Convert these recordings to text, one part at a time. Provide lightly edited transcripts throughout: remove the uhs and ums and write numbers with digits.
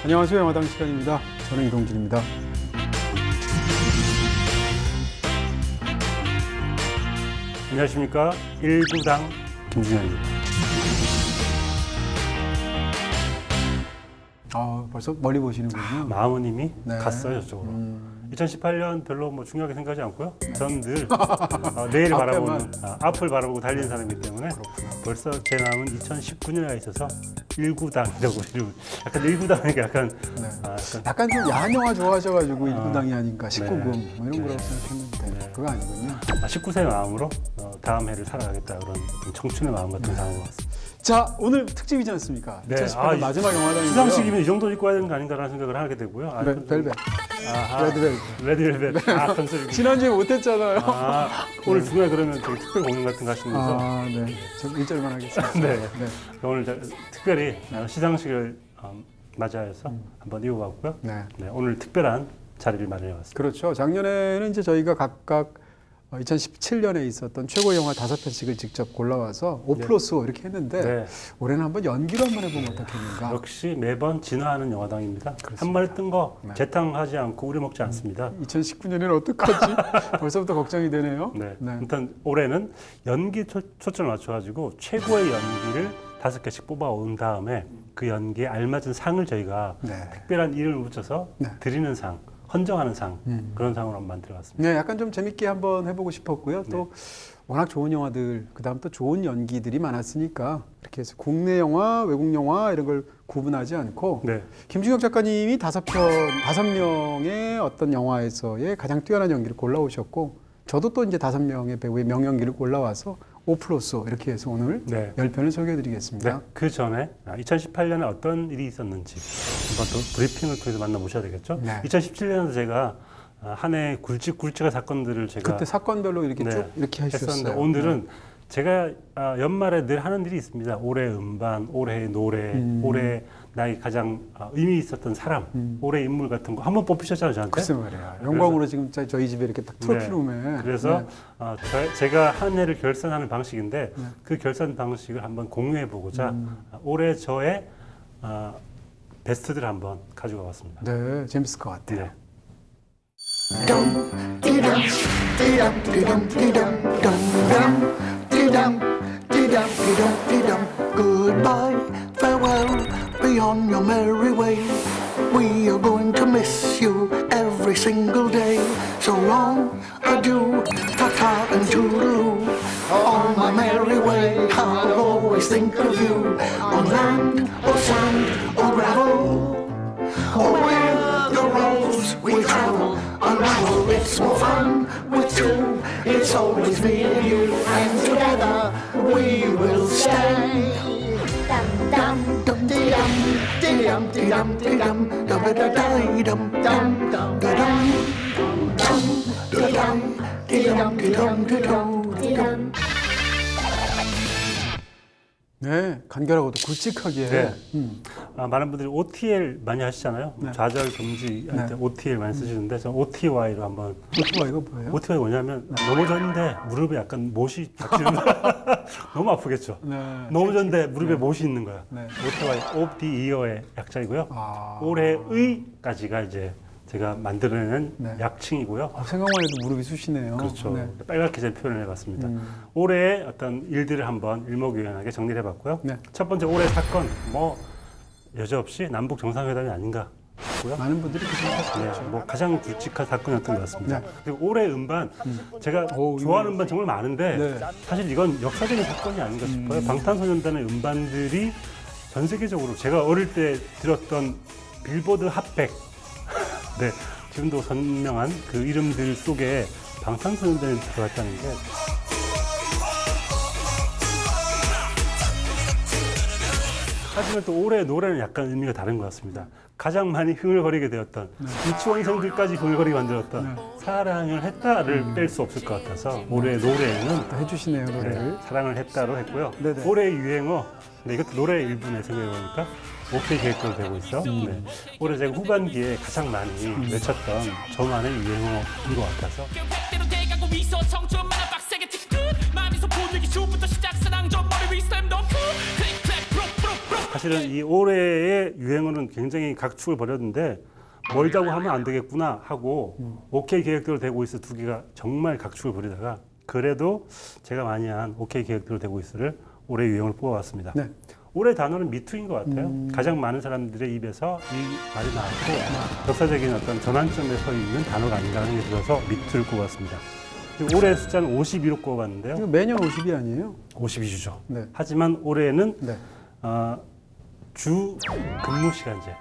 안녕하세요. 영화당 시간입니다. 저는 이동진입니다. 안녕하십니까. 1부당 김준현입니다. 벌써 멀리 보시는군요. 마음은 이미 네. 갔어요, 저쪽으로. 2018년 별로 뭐 중요하게 생각하지 않고요. 저는 늘 내일 바라보는, 앞을 바라보고 달리는 사람이기 때문에 벌써 제 마음은 2019년에 가 있어서 1구당이라고 약간 1구당이니까 약간 약간 좀 야한 영화 좋아하셔가지고 1구당이 아닌가 19금 뭐 이런 거라고 생각했는데 네. 그거 아니군요. 19세의 마음으로 다음 해를 살아가겠다 그런 청춘의 마음 같은 상황인 것 같습니다. 자, 오늘 특집이지 않습니까? 네. 2018년 마지막 영화당이고요. 시상식이면 이 정도 입고 와야 되는 거 아닌가라는 생각을 하게 되고요. 벨벳. 레드벨벳. 컨셉이. 지난주에 못했잖아요. 오늘 중간에 그러면 되게 특별 공연 같은 거 하시는 거죠? 네. 좀 1절만 하겠습니다. 네. 오늘 특별히 시상식을 맞이해서 한번 이어봤고요. 네, 오늘 특별한 자리를 마련해봤습니다. 그렇죠. 작년에는 이제 저희가 각각 2017년에 있었던 최고 영화 5편씩을 직접 골라와서 5+5 이렇게 했는데 올해는 한번 연기로 한번 해보면 어떻겠는가. 역시 매번 진화하는 영화당입니다. 그렇습니다. 한 마리 뜬 거 재탕하지 않고 우려먹지 않습니다. 2019년에는 어떡하지? 벌써부터 걱정이 되네요. 일단 올해는 연기 초점을 맞춰가지고 최고의 연기를 5개씩 뽑아온 다음에 그 연기에 알맞은 상을 저희가 특별한 이름을 붙여서 드리는 상, 헌정하는 상, 그런 상으로 한번 만들어봤습니다. 네, 약간 좀 재밌게 한번 해보고 싶었고요. 또 워낙 좋은 영화들, 그다음 또 좋은 연기들이 많았으니까 이렇게 해서 국내 영화, 외국 영화 이런 걸 구분하지 않고 김중혁 작가님이 5명의 어떤 영화에서의 가장 뛰어난 연기를 골라오셨고 저도 또 이제 5명의 배우의 명연기를 골라와서 5+5 이렇게 해서 오늘 10편을 소개해드리겠습니다. 그 전에 2018년에 어떤 일이 있었는지 한번 또 브리핑을 통해서 만나보셔야 되겠죠. 2017년에 제가 한 해 굵직굵직한 사건들을 제가 그때 사건별로 이렇게 쭉 이렇게 하셨었는데 오늘은 제가 연말에 늘 하는 일이 있습니다. 올해 음반, 올해의 노래, 올해 나의 가장 의미 있었던 사람, 올해 인물 같은 거 한번 뽑히셨잖아요, 저한테. 글쎄 말이야. 영광으로 지금 저희 집에 이렇게 딱 트로피룸에. 그래서 제가 한 해를 결산하는 방식인데 그 결산 방식을 한번 공유해보고자 올해 저의 베스트들을 한번 가지고 와봤습니다. 네, 재밌을 것 같아요. Goodbye, farewell, be on your merry way. We are going to miss you every single day. So long, adieu, ta-ta and toodaloo. On my merry way, I'll always think of you. On land, or sand, or gravel, or where the roads we travel unravel. It's more fun with two. It's always me and you, and together we will stay. Dum dum dum dum dum dum dum dum dum dum dum dum. 네, 간결하고도 굵직하게. 많은 분들이 OTL 많이 하시잖아요. 좌절 금지 할 때 OTL 많이 쓰시는데 저는 OTY로 한번. OTY가 뭐예요? OTY가 뭐냐면 넘어졌는데 무릎에 약간 못이 박히는 거야. 너무 아프겠죠. 넘어졌는데 무릎에 못이 있는 거야. OTY, of the year의 약자이고요. 올해의까지가 이제 제가 만들어낸 약칭이고요. 생각만 해도 무릎이 쑤시네요. 그렇죠. 빨갛게 제가 표현을 해봤습니다. 올해의 어떤 일들을 한번 일목요연하게 정리를 해봤고요. 첫 번째 올해 사건, 뭐 여지없이 남북 정상회담이 아닌가 싶고요. 많은 분들이 그렇게 생각하시죠. 뭐 가장 굵직한 사건이었던 것 같습니다. 그리고 올해 음반, 제가 좋아하는 음반 정말 많은데 사실 이건 역사적인 사건이 아닌가 싶어요. 방탄소년단의 음반들이 전 세계적으로 제가 어릴 때 들었던 빌보드 핫백, 지금도 선명한 그 이름들 속에 방탄소년단이 들어갔다는 게 하지만 또 올해의 노래는 약간 의미가 다른 것 같습니다. 가장 많이 흥얼거리게 되었던 유치원생들까지 흥얼거리게 만들었던 사랑을 했다를 뺄 수 없을 것 같아서 올해의 노래는 해주시네요, 노래를. 사랑을 했다로 했고요. 네네. 올해의 유행어, 이것도 노래의 일부네 생각해보니까 오케이 계획대로 되고 있어. 네. 올해 제가 후반기에 가장 많이 외쳤던 저만의 유행어인 것 같아서. 사실은 이 올해의 유행어는 굉장히 각축을 벌였는데 멀다고 하면 안 되겠구나 하고 오케이 계획대로 되고 있어 두 개가 정말 각축을 벌이다가 그래도 제가 많이 한 오케이 계획대로 되고 있어를 올해 유행어를 뽑아왔습니다. 네. 올해 단어는 미투인 것 같아요. 가장 많은 사람들의 입에서 이 말이 나왔고 역사적인 어떤 전환점에 서 있는 단어가 아닌가 하는 게 들어서 미투를 꼽았습니다. 올해 숫자는 52로 꼽았는데요. 이거 매년 50이 아니에요? 52주죠. 네. 하지만 올해는 네. 주 근무 시간제,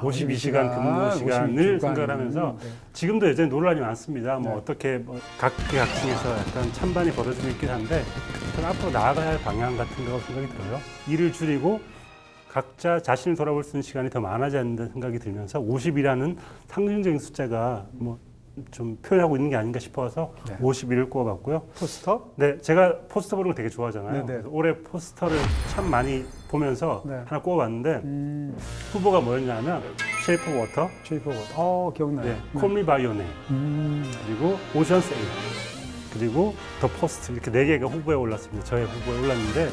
52시간 근무 시간을 생각을 하면서 지금도 여전히 논란이 많습니다. 뭐 어떻게 각계각층에서 약간 찬반이 벌어지고 있긴 한데 저는 앞으로 나아가야 할 방향 같은 거라고 생각이 들어요. 일을 줄이고 각자 자신을 돌아볼 수 있는 시간이 더 많아져야 한다는 생각이 들면서 50이라는 상징적인 숫자가 뭐 좀 표현하고 있는 게 아닌가 싶어서 51을 꼽아봤고요. 포스터? 네, 제가 포스터 보는 거 되게 좋아하잖아요. 그래서 올해 포스터를 참 많이 보면서 하나 꼽아봤는데 후보가 뭐였냐면 Shape of Water, Shape of Water. 기억나요. 네, Call Me By Your Name, 그리고 Ocean's 8, 그리고 The Post 이렇게 4개가 후보에 올랐습니다. 저의 후보에 올랐는데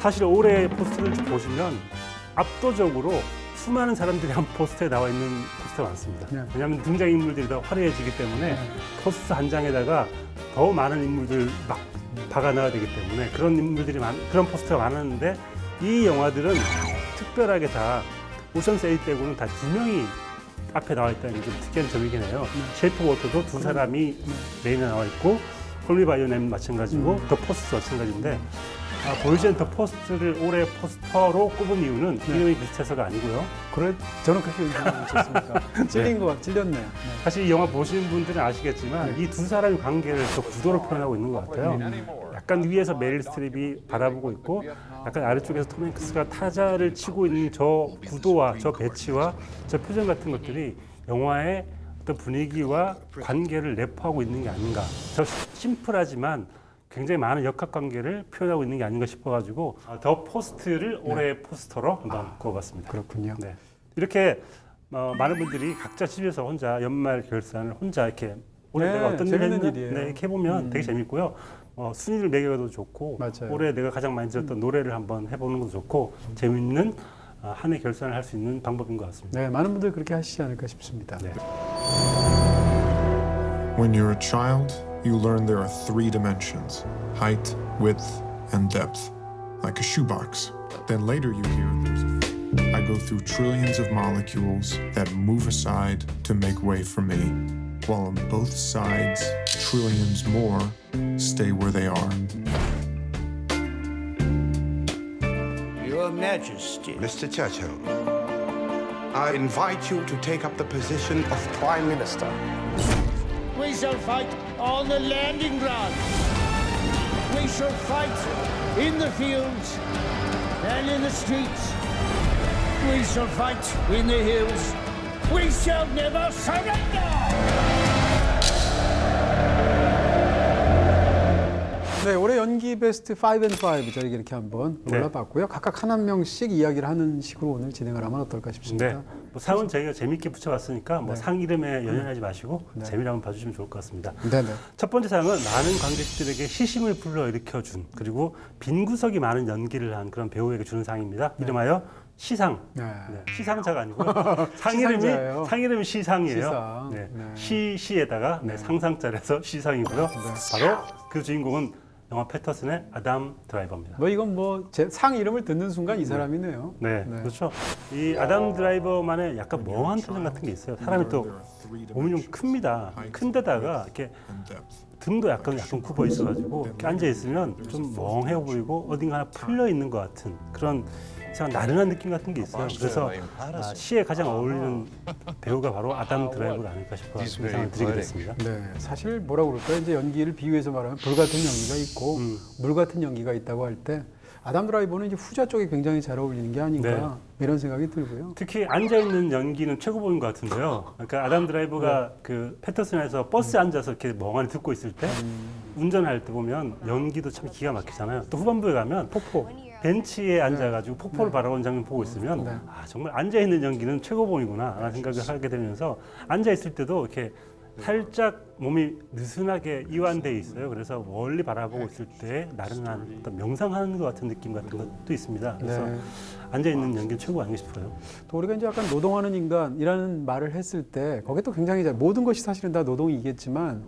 사실 올해 포스터를 쭉 보시면 압도적으로 수많은 사람들이 한 포스터에 나와 있는 포스터가 많습니다. 왜냐하면 등장인물들이 더 화려해지기 때문에 포스터 한 장에다가 더 많은 인물들 막 박아넣어야 되기 때문에 그런 인물들이 그런 포스터가 많았는데 이 영화들은 특별하게 다 오션스 8 빼고는 다 2명이 앞에 나와 있다는 게 좀 특이한 점이긴 해요. 쉐이프 워터도 2사람이 메인에 나와 있고 콜미 바이 유 네임 마찬가지고 더 포스트 마찬가지인데 보이지 더 포스트를 올해 포스터로 꼽은 이유는 이름이 비슷해서가 아니고요. 그래, 저는 그렇게 의심하셨습니까? 찔린 거 찔렸네요. 사실 이 영화 보시는 분들은 아시겠지만 이 2사람의 관계를 더 구도로 표현하고 있는 것 같아요. 약간 위에서 메릴 스트립이 바라보고 있고 약간 아래쪽에서 톰 행크스가 타자를 치고 있는 저 구도와 저 배치와 저 표정 같은 것들이 영화의 어떤 분위기와 관계를 내포하고 있는 게 아닌가. 저 심플하지만 굉장히 많은 역학관계를 표현하고 있는 게 아닌가 싶어가지고 더 포스트를 올해 포스터로 한번 꼽아봤습니다. 그렇군요. 네. 이렇게 많은 분들이 각자 집에서 혼자 연말 결산을 혼자 이렇게 올해 내가 어떤 일을 했나 이렇게 해보면 되게 재밌고요. 순위를 매겨도 좋고 맞아요. 올해 내가 가장 많이 들었던 노래를 한번 해보는 것도 좋고 재밌는 한 해 결산을 할 수 있는 방법인 것 같습니다. 네, 많은 분들 그렇게 하시지 않을까 싶습니다. 네. When you're a child, you learn there are 3 dimensions: height, width, and depth, like a shoebox. Then later you hear I go through trillions of molecules that move aside to make way for me, while on both sides, trillions more stay where they are. Your Majesty. Mr. Churchill, I invite you to take up the position of Prime Minister. We shall fight on the landing ground. We shall fight in the fields and in the streets. We shall fight in the hills. We shall never surrender! 네, 올해 연기 베스트 5 and 5 저희가 이렇게 한번 골라봤고요. 각각 한 명씩 이야기를 하는 식으로 오늘 진행을 하면 어떨까 싶습니다. 네, 뭐 상은 저희가 재밌게 붙여봤으니까 뭐 상 이름에 연연하지 마시고 재미를 한번 봐주시면 좋을 것 같습니다. 첫 번째 상은 많은 관객들에게 시심을 불러일으켜준 그리고 빈 구석이 많은 연기를 한 그런 배우에게 주는 상입니다. 이름하여 시상. 시상자가 아니고요. 상 이름이 시상이에요. 시에다가 상상자라서 시상이고요. 바로 그 주인공은 영화 패터슨의 아담 드라이버입니다. 이건 상 이름을 듣는 순간 이 사람이네요. 네, 그렇죠. 이 아담 드라이버만의 약간 멍한 표정 같은 게 있어요. 사람이 또 몸이 좀 큽니다. 큰데다가 이렇게 등도 약간 굽어 있어가지고 이렇게 앉아 있으면 좀 멍해 보이고 어딘가 하나 풀려 있는 것 같은 그런 나른한 느낌 같은 게 있어요. 그래서 시에 가장 어울리는 배우가 바로 아담 드라이버가 아닐까 싶어서 상을 드리게 됐습니다. 네, 사실 뭐라고 그럴까요? 이제 연기를 비유해서 말하면 불 같은 연기가 있고 물 같은 연기가 있다고 할 때 아담 드라이버는 이제 후자 쪽에 굉장히 잘 어울리는 게 아닌가 네. 이런 생각이 들고요. 특히 앉아있는 연기는 최고봉인 것 같은데요. 그러니까 아담 드라이버가 그 패터슨에서 버스에 앉아서 이렇게 멍하니 듣고 있을 때 운전할 때 보면 연기도 참 기가 막히잖아요. 또 후반부에 가면 폭포. 벤치에 앉아가지고 폭포를 바라보는 장면 보고 있으면 아, 정말 앉아있는 연기는 최고봉이구나 라는 생각을 하게 되면서 앉아있을 때도 이렇게 살짝 몸이 느슨하게 이완돼 있어요. 그래서 멀리 바라보고 있을 때 나른한 어떤 명상하는 것 같은 느낌 같은 것도 있습니다. 그래서 앉아있는 연기는 최고 아닌가 싶어요. 또 우리가 이제 약간 노동하는 인간이라는 말을 했을 때 거기에 또 굉장히 모든 것이 사실은 다 노동이겠지만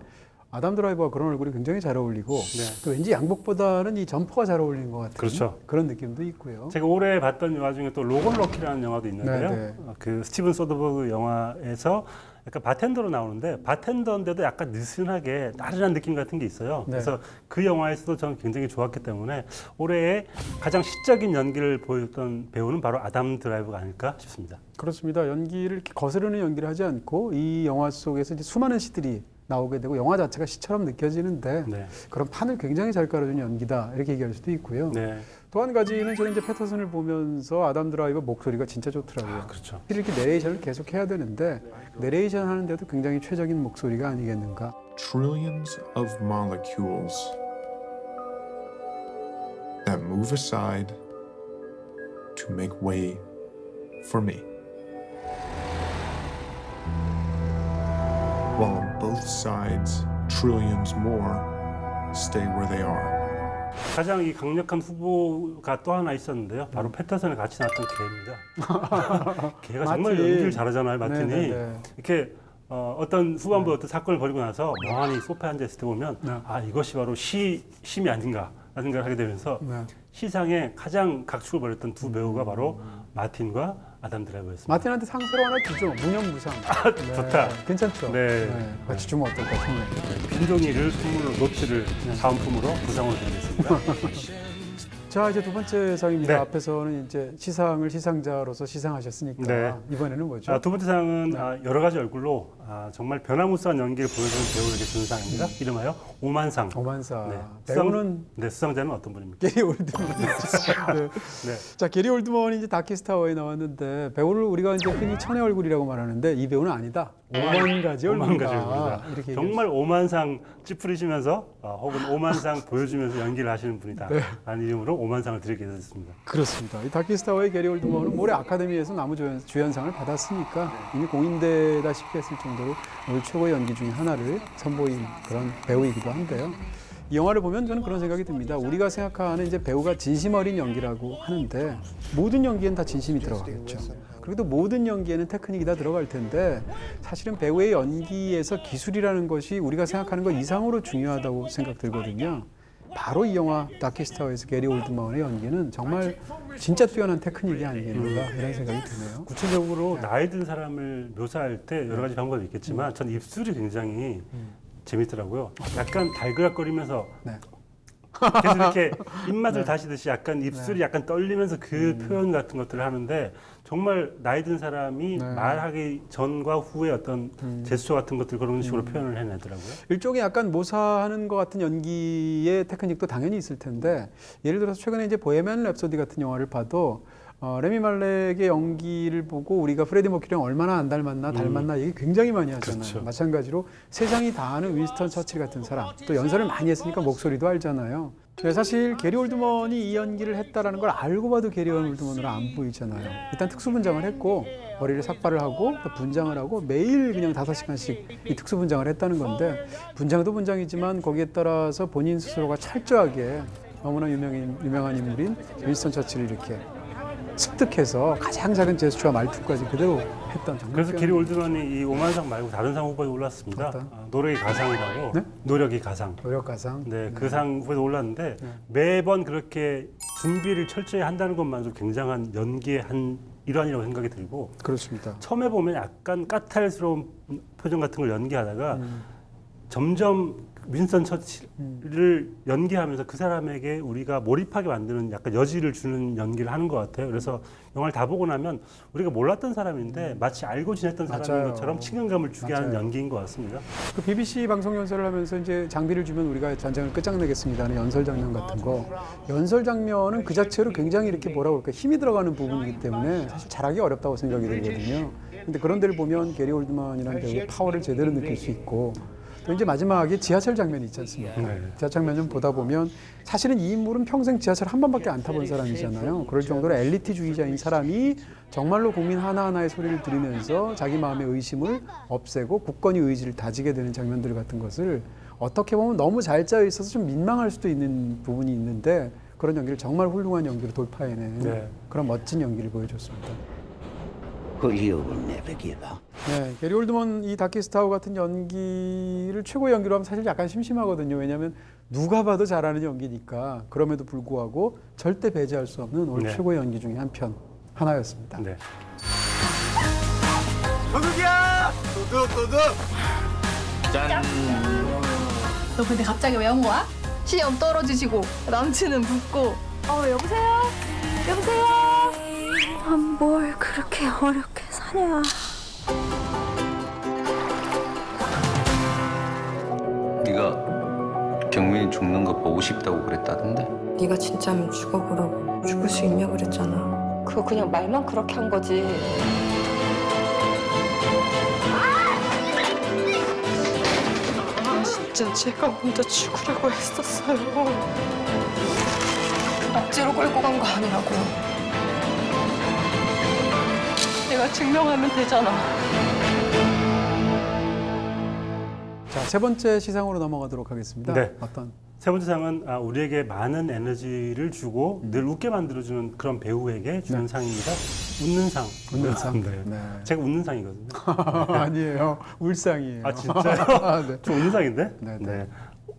아담 드라이버와 그런 얼굴이 굉장히 잘 어울리고 또 왠지 양복보다는 이 점퍼가 잘 어울리는 것 같은 그렇죠. 그런 느낌도 있고요. 제가 올해 봤던 영화 중에 또 로건 럭키라는 영화도 있는데요. 그 스티븐 소더버그 영화에서 약간 바텐더로 나오는데 바텐더인데도 약간 느슨하게 나른한 느낌 같은 게 있어요. 그래서 그 영화에서도 저는 굉장히 좋았기 때문에 올해의 가장 시적인 연기를 보였던 배우는 바로 아담 드라이버가 아닐까 싶습니다. 그렇습니다. 연기를 이렇게 거스르는 연기를 하지 않고 이 영화 속에서 이제 수많은 시들이 나오게 되고 영화 자체가 시처럼 느껴지는데 그런 판을 굉장히 잘 깔아준 연기다 이렇게 얘기할 수도 있고요. 또 한 가지는 저는 이제 패터슨을 보면서 아담 드라이버 목소리가 진짜 좋더라고요. 아, 그렇죠. 이렇게 내레이션을 계속 해야 되는데 내레이션 하는데도 굉장히 최적인 목소리가 아니겠는가. Trillions of molecules that move aside to make way for me. While on both sides, trillions more stay where they are. 가장 이 강력한 후보가 또 하나 있었는데요. 바로 패터슨에 같이 나왔던 개입니다. 개가 정말 연기를 잘하잖아요, 마틴이. 이렇게 어떤 후반부 어떤 사건을 벌이고 나서 멍하니 소파에 앉아있을 때 보면 아 이것이 바로 심이 아닌가 라는 생각을 하게 되면서 시상에 가장 각축을 벌였던 두 배우가 바로 마틴과 아담 드라이버였습니다. 마틴한테 상서로 하나 주죠. 무념무상. 좋다. 괜찮죠? 같이 주면 어떨까 싶네요. 빈종이를 선물로 노트를 사은품으로 부상으로 드리겠습니다. 자, 이제 두 번째 상입니다. 앞에서는 이제 시상자로서 시상하셨으니까 이번에는 뭐죠? 두 번째 상은 여러 가지 얼굴로 정말 변화무쌍한 연기를 보여주는 배우에게 주는 상입니다. 이름하여 오만상. 오만상. 배우는 수상자는 어떤 분입니까? 게리 올드먼. 자, 게리 올드먼이 이제 다키스타워에 나왔는데 배우를 우리가 이제 흔히 천의 얼굴이라고 말하는데 이 배우는 아니다. 5만 가지 얼굴이다. 이렇게 정말 오만상 찌푸리시면서 혹은 오만상 보여주면서 연기를 하시는 분이다. 라는 이름으로 오만상을 드리게 됐습니다. 그렇습니다. 이 다키스타워의 게리 올드먼은 올해 아카데미에서 남우주연상을 받았으니까 이미 공인되다시피 했을 정도로 오늘 최고의 연기 중에 하나를 선보인 그런 배우이기도 한데요. 이 영화를 보면 저는 그런 생각이 듭니다. 우리가 생각하는 이제 배우가 진심 어린 연기라고 하는데 모든 연기엔 다 진심이 들어가겠죠. 그리고 또 모든 연기에는 테크닉이 다 들어갈 텐데 사실은 배우의 연기에서 기술이라는 것이 우리가 생각하는 것 이상으로 중요하다고 생각들거든요. 바로 이 영화 다키스타워에서 게리 올드먼의 연기는 정말 진짜 뛰어난 테크닉이 아니겠는가 이런 생각이 드네요. 구체적으로 나이 든 사람을 묘사할 때 여러 가지 방법이 있겠지만 전 입술이 굉장히 재밌더라고요. 약간 달그락거리면서 계속 이렇게 입맛을 다시듯이 약간 입술이 약간 떨리면서 그 표현 같은 것들을 하는데 정말 나이 든 사람이 말하기 전과 후에 어떤 제스처 같은 것들 그런 식으로 표현을 해내더라고요. 일종의 약간 모사하는 것 같은 연기의 테크닉도 당연히 있을 텐데 예를 들어서 최근에 이제 보헤미안 랩소디 같은 영화를 봐도 레미 말렉의 연기를 보고 우리가 프레디 머큐리랑 얼마나 안 닮았나 얘기 굉장히 많이 하잖아요. 그렇죠. 마찬가지로 세상이 다 아는 윈스턴 처칠 같은 사람 또 연설을 많이 했으니까 목소리도 알잖아요. 사실 게리 올드먼이 이 연기를 했다라는 걸 알고 봐도 게리 올드먼으로 안 보이잖아요. 일단 특수분장을 했고 머리를 삭발을 하고 또 분장을 하고 매일 그냥 5시간씩 이 특수분장을 했다는 건데 분장도 분장이지만 거기에 따라서 본인 스스로가 철저하게 너무나 유명한 인물인 윈스턴 처칠을 이렇게 습득해서 가장 작은 제스처와 말투까지 그대로 했던 정말. 그래서 게리 올드먼이 이 오만상 말고 다른 상 후보에 올랐습니다. 노력의 가상이라고. 노력의 가상. 노력 가상. 네, 그 상 후보에 올랐는데 매번 그렇게 준비를 철저히 한다는 것만으로 굉장한 연기의 한 일환이라고 생각이 들고. 그렇습니다. 처음에 보면 약간 까탈스러운 표정 같은 걸 연기하다가 점점 윈스턴 처칠을 연기하면서 그 사람에게 우리가 몰입하게 만드는 약간 여지를 주는 연기를 하는 것 같아요. 그래서 영화를 다 보고 나면 우리가 몰랐던 사람인데 마치 알고 지냈던 사람인 맞아요. 것처럼 친근감을 주게 하는 연기인 것 같습니다. 그 BBC 방송 연설을 하면서 이제 장비를 주면 우리가 전쟁을 끝장내겠습니다 하는 연설 장면 같은 거, 연설 장면은 그 자체로 굉장히 이렇게 뭐라고 그럴까 힘이 들어가는 부분이기 때문에 사실 잘하기 어렵다고 생각이 들거든요. 근데 그런 데를 보면 게리 올드만이라는 배우의 파워를 제대로 느낄 수 있고, 또 이제 마지막에 지하철 장면이 있지 않습니까? 지하철 장면 좀 보다 보면 사실은 이 인물은 평생 지하철 한 번밖에 안 타본 사람이잖아요. 그럴 정도로 엘리트주의자인 사람이 정말로 국민 하나하나의 소리를 들으면서 자기 마음의 의심을 없애고 굳건히 의지를 다지게 되는 장면들 같은 것을 어떻게 보면 너무 잘 짜여 있어서 좀 민망할 수도 있는 부분이 있는데, 그런 연기를 정말 훌륭한 연기로 돌파해낸 그런 멋진 연기를 보여줬습니다. You will never give up. 네, 게리 올드먼 이 다키스타워 같은 연기를 최고의 연기로 하면 사실 약간 심심하거든요. 왜냐하면 누가 봐도 잘하는 연기니까. 그럼에도 불구하고 절대 배제할 수 없는 올 최고의 연기 중에 하나였습니다. 네. 도둑이야! 도둑! 짠! 너 근데 갑자기 왜 온 거야? 시험 떨어지시고 남친은 붙고. 여보세요? 뭘 그렇게 어렵게 사냐. 네가 경민이 죽는 거 보고 싶다고 그랬다던데? 네가 진짜면 죽어보라고. 죽을 수 있냐 그랬잖아. 그거 그냥 말만 그렇게 한 거지. 진짜 제가 먼저 죽으려고 했었어요. 억지로 끌고 간 거 아니라고요. 내가 증명하면 되잖아. 자, 세 번째 시상으로 넘어가도록 하겠습니다. 네. 어떤? 세 번째 상은 우리에게 많은 에너지를 주고 늘 웃게 만들어주는 그런 배우에게 주는 상입니다. 웃는 상. 웃는 상. 네. 네. 제가 웃는 상이거든요. 아니에요. 울상이에요. 아, 진짜요? 네. 저 웃는 상인데? 네. 네.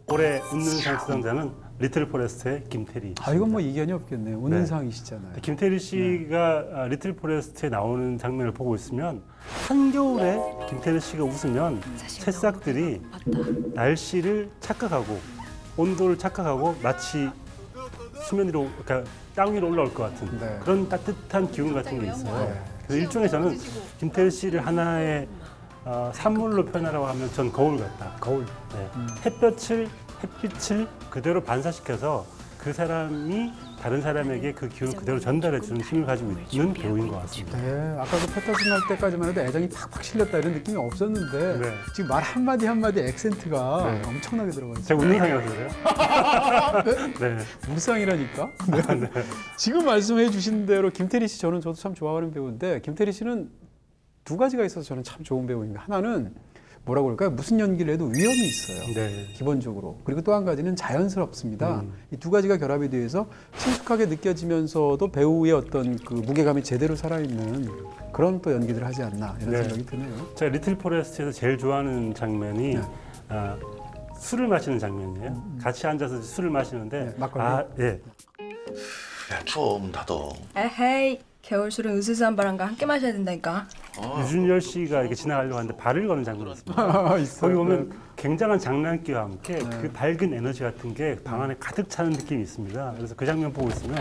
올해 웃는 상 수상자는 리틀 포레스트의 김태리. 이건 뭐 이견이 없겠네요. 웃는 네. 상이시잖아요. 김태리 씨가 리틀 포레스트에 나오는 장면을 보고 있으면 한겨울에 김태리 씨가 웃으면 새싹들이 날씨를 착각하고 온도를 착각하고 마치 수면 위로, 그러니까 땅 위로 올라올 것 같은 그런 따뜻한 기운 같은 게 있어요. 그래서 일종의 저는 김태리 씨를 하나의 산물로 표현하라고 하면 전 거울 같다. 거울. 네. 햇빛을 그대로 반사시켜서 그 사람이 다른 사람에게 그 기운을 그대로 전달해주는 힘을 가지고 있는 배우인 것 같습니다. 네, 아까 그 패터슨 할 때까지만 해도 애정이 팍팍 실렸다 이런 느낌이 없었는데 지금 말 한마디 한마디 액센트가 엄청나게 들어가 있어요. 제가 웃는 상이라서 그래요? 네. 울상이라니까. 네. 지금 말씀해 주신 대로 김태리 씨 저도 참 좋아하는 배우인데, 김태리 씨는 두 가지가 있어서 저는 참 좋은 배우입니다. 하나는 뭐라고 그럴까요? 무슨 연기를 해도 위험이 있어요. 기본적으로. 그리고 또 한 가지는 자연스럽습니다. 이 두 가지가 결합이 돼서 친숙하게 느껴지면서도 배우의 어떤 그 무게감이 제대로 살아있는 그런 또 연기들을 하지 않나 이런 생각이 드네요. 제가 리틀 포레스트에서 제일 좋아하는 장면이 술을 마시는 장면이에요. 같이 앉아서 술을 마시는데 막걸리. 추워, 문 닫어. 에헤이, 겨울술은 으스스한 바람과 함께 마셔야 된다니까. 유준열 씨가 이렇게 지나가려고 하는데 발을 거는 장면이 있습니다. 거기 보면 굉장한 장난기와 함께 그 밝은 에너지 같은 게 방 안에 가득 차는 느낌이 있습니다. 그래서 그 장면 보고 있으면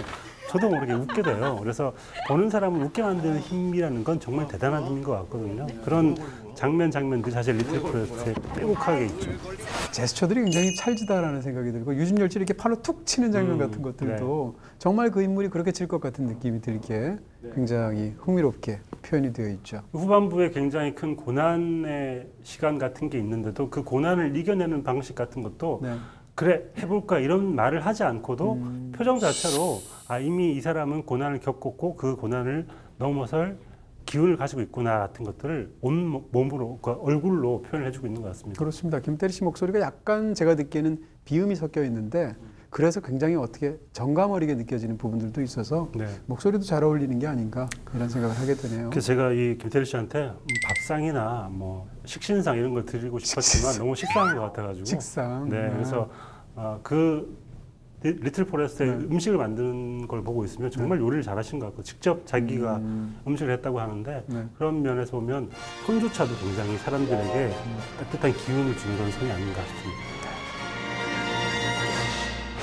저도 모르게 웃게 돼요. 그래서 보는 사람을 웃게 만드는 힘이라는 건 정말 대단한 힘인 것 같거든요. 그런 장면들이 사실 리틀 포레스트에 빼곡하게 있죠. 제스처들이 굉장히 찰지다라는 생각이 들고, 유준열 씨 이렇게 팔로 툭 치는 장면 같은 것들도 정말 그 인물이 그렇게 칠 것 같은 느낌이 들게 굉장히 흥미롭게 표현이 되어 있죠. 후반부에 굉장히 큰 고난의 시간 같은 게 있는데도 그 고난을 이겨내는 방식 같은 것도 그래 해볼까 이런 말을 하지 않고도 표정 자체로 이미 이 사람은 고난을 겪었고 그 고난을 넘어설 기운을 가지고 있구나 같은 것들을 온 몸으로, 그러니까 얼굴로 표현을 해주고 있는 것 같습니다. 그렇습니다. 김태리 씨 목소리가 약간 제가 듣기에는 비음이 섞여 있는데, 그래서 굉장히 어떻게 정감 어리게 느껴지는 부분들도 있어서 목소리도 잘 어울리는 게 아닌가 이런 생각을 하게 되네요. 그래서 제가 이 김태리 씨한테 밥상이나 뭐 식신상 이런 걸 드리고 싶었지만 너무 식상한 것 같아가지고. 식상. 네, 그래서 그 리틀 포레스트의 음식을 만드는 걸 보고 있으면 정말 요리를 잘하신 것 같고, 직접 자기가 음식을 했다고 하는데 그런 면에서 보면 손조차도 굉장히 사람들에게 따뜻한 기운을 주는 그런 손이 아닌가 싶습니다.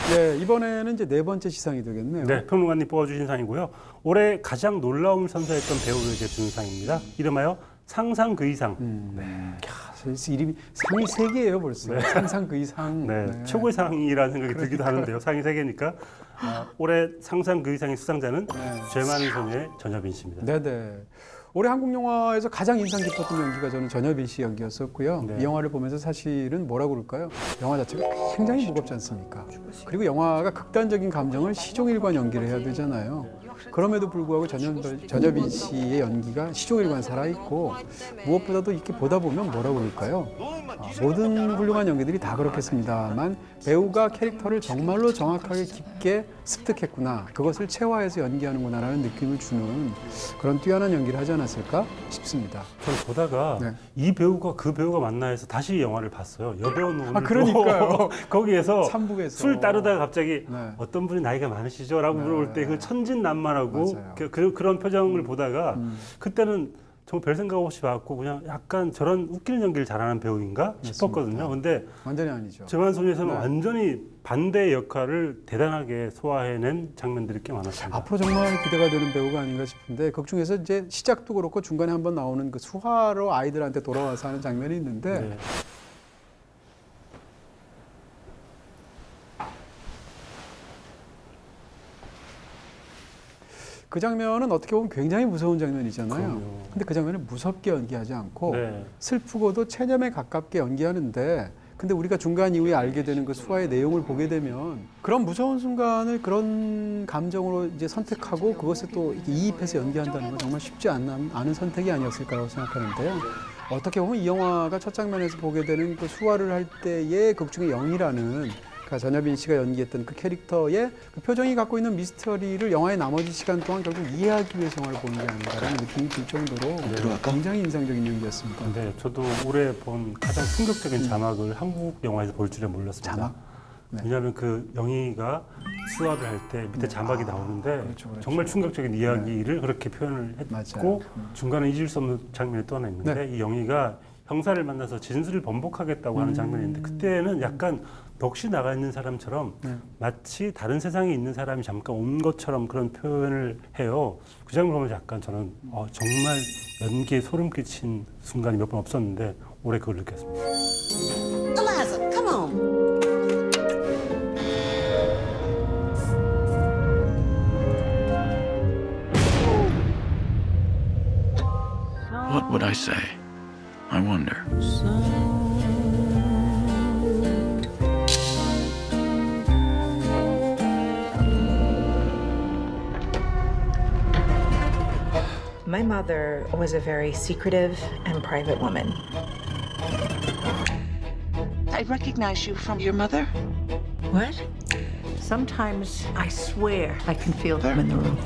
네, 이번에는 이제 4번째 시상이 되겠네요. 네, 평론가님 뽑아주신 상이고요. 올해 가장 놀라움을 선사했던 배우에게 주는 상입니다. 이름하여 상상 그 이상. 네. 이름이 상이 3개예요 벌써. 네. 상상 그 이상. 네, 네. 최고의 상이라는 생각이 들기도 하는데요. 상이 3개니까 올해 상상 그 이상의 수상자는 죄 많은 소녀의 전여빈 씨입니다. 네네. 올해 한국 영화에서 가장 인상 깊었던 연기가 저는 전여빈 씨 연기였었고요. 이 영화를 보면서 사실은 뭐라고 그럴까요? 영화 자체가 굉장히 무겁지 않습니까? 그리고 영화가 극단적인 감정을 시종일관 연기를 해야 되잖아요. 그럼에도 불구하고 전여빈 씨의 연기가 시종일관 살아있고 무엇보다도 이렇게 보다 보면 뭐라고 그럴까요? 모든 훌륭한 연기들이 다 그렇겠습니다만 배우가 캐릭터를 정말로 정확하게 깊게 습득했구나, 그것을 체화해서 연기하는구나라는 느낌을 주는 그런 뛰어난 연기를 하지 않았을까 싶습니다. 저는 보다가 이 배우가 그 배우가 만나 해서 다시 영화를 봤어요. 여배우 노을도 그러니까요. 거기에서 3부에서 술 따르다가 갑자기 어떤 분이 나이가 많으시죠? 라고 물어볼 때 그 천진난만하고 그런 표정을 보다가 그때는 정말 별 생각 없이 봤고 그냥 약간 저런 웃기는 연기를 잘하는 배우인가 싶었거든요. 근데 완전히 아니죠. 죄만소녀에서는 완전히 반대의 역할을 대단하게 소화해낸 장면들이 꽤 많았습니다. 앞으로 정말 기대가 되는 배우가 아닌가 싶은데 극 중에서 이제 시작도 그렇고 중간에 한번 나오는 그 수화로 아이들한테 돌아와서 하는 장면이 있는데 그 장면은 어떻게 보면 굉장히 무서운 장면이잖아요. 근데 그 장면을 무섭게 연기하지 않고 슬프고도 체념에 가깝게 연기하는데, 근데 우리가 중간 이후에 알게 되는 그 수화의 내용을 보게 되면 그런 무서운 순간을 그런 감정으로 이제 선택하고 그것을 또 이입해서 연기한다는 건 정말 쉽지 않은 선택이 아니었을까라고 생각하는데요. 어떻게 보면 이 영화가 첫 장면에서 보게 되는 그 수화를 할 때의 극 중의 영이라는, 전여빈 씨가 연기했던 그 캐릭터의 그 표정이 갖고 있는 미스터리를 영화의 나머지 시간 동안 결국 이해하기 위해서 영화를 보는 게 아닌가라는 느낌이 들 정도로 굉장히 인상적인 연기였습니다. 네, 저도 올해 본 가장 충격적인 자막을 한국 영화에서 볼 줄에 몰랐습니다. 자막? 왜냐하면 그 영희가 수화를 할 때 밑에 자막이 나오는데 정말 충격적인 이야기를 그렇게 표현을 했고 중간에 잊을 수 없는 장면이 또 하나 있는데 이 영희가 형사를 만나서 진술을 번복하겠다고 하는 장면이 있는데 그때는 약간 넋이 나가 있는 사람처럼 마치 다른 세상에 있는 사람이 잠깐 온 것처럼 그런 표현을 해요. 그 장면을 보면서 약간 저는 정말 연기에 소름 끼친 순간이 몇 번 없었는데 올해 그걸 느꼈습니다. Eliza, come on. What would I say? I wonder. My mother was a very secretive and private woman. I recognize you from your mother. What? Sometimes I swear I can feel them in the room.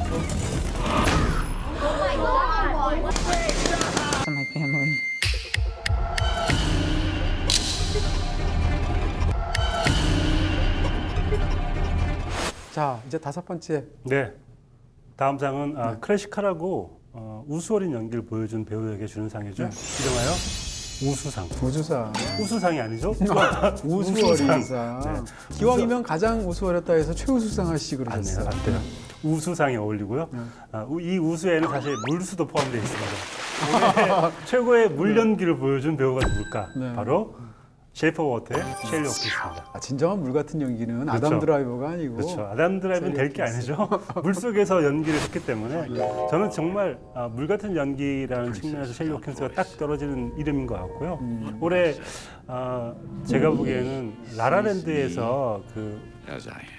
Oh my God! To my family. 자, 이제 5번째. 네. 다음 상은 클래식하라고 우수 어린 연기를 보여준 배우에게 주는 상이죠. 이름하여 우수상. 우수상. 우수상이 아니죠? 우수 어린 상. 기왕이면 가장 우수 어렸다 해서 최우수상 하시지 그러셨어요. 안 돼요. 우수상이 어울리고요. 이 우수에는 사실 물수도 포함되어 있습니다. 최고의 물 연기를 보여준 배우가 누굴까? 바로 셰이프 오브 워터의 셸리 홉킨스입니다. 진정한 물 같은 연기는 아담 드라이버가 아니고. 그렇죠. 아담 드라이버는 될 게 아니죠. 물속에서 연기를 했기 때문에 저는 정말 물 같은 연기라는 측면에서 셸리 홉킨스가 딱 떨어지는 이름인 것 같고요. 올해 제가 보기에는 라라랜드에서 그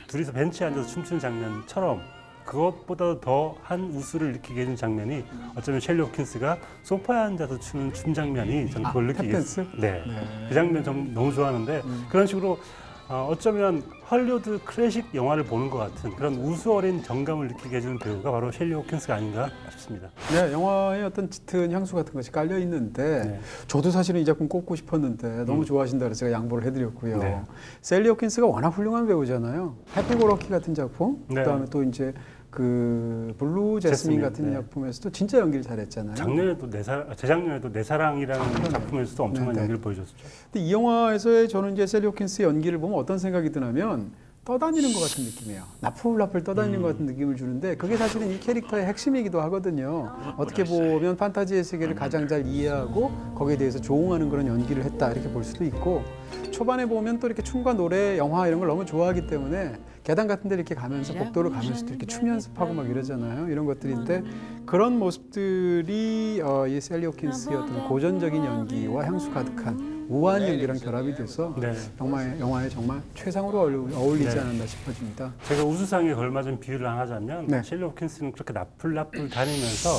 둘이서 벤치에 앉아서 춤추는 장면처럼 그것보다 더한 우수를 느끼게 해준 장면이 어쩌면 셸리 홉킨스가 소파에 앉아서 추는 춤 장면이 저는 그걸 느끼게 했어요. 네. 그 장면 좀 너무 좋아하는데 그런 식으로 어쩌면 헐리우드 클래식 영화를 보는 것 같은 그런 우수 어린 정감을 느끼게 해주는 배우가 바로 셸리 홉킨스가 아닌가 싶습니다. 네, 영화에 어떤 짙은 향수 같은 것이 깔려 있는데 저도 사실은 이 작품 꼽고 싶었는데 너무 좋아하신다 그래서 제가 양보를 해드렸고요. 셸리 홉킨스가 워낙 훌륭한 배우잖아요. 해피 고 럭키 같은 작품, 그다음에 또 이제 그 블루 제스민 같은 작품에서도 진짜 연기를 잘했잖아요. 재작년에도 내 사랑이라는 작품에서도 엄청난 연기를 보여줬었죠. 근데 이 영화에서의 저는 이제 셸리 홉킨스의 연기를 보면 어떤 생각이 드냐면 떠다니는 것 같은 느낌이에요. 나풀나풀 떠다니는 것 같은 느낌을 주는데 그게 사실은 이 캐릭터의 핵심이기도 하거든요. 어떻게 보면 판타지의 세계를 가장 잘 이해하고 거기에 대해서 조응하는 그런 연기를 했다 이렇게 볼 수도 있고 초반에 보면 또 이렇게 춤과 노래, 영화 이런 걸 너무 좋아하기 때문에 계단 같은 데 이렇게 가면서 복도를 가면서도 이렇게 춤 연습하고 막 이러잖아요. 이런 것들인데 그런 모습들이 이 셀리 호킨스의 어떤 고전적인 연기와 향수 가득한 우아한 연기랑 결합이 돼서 영화에 정말 최상으로 어울리지 않았나 싶어집니다. 제가 우수상에 걸맞은 비유를 하나 하자면 셀리 호킨스는 그렇게 나풀나풀 다니면서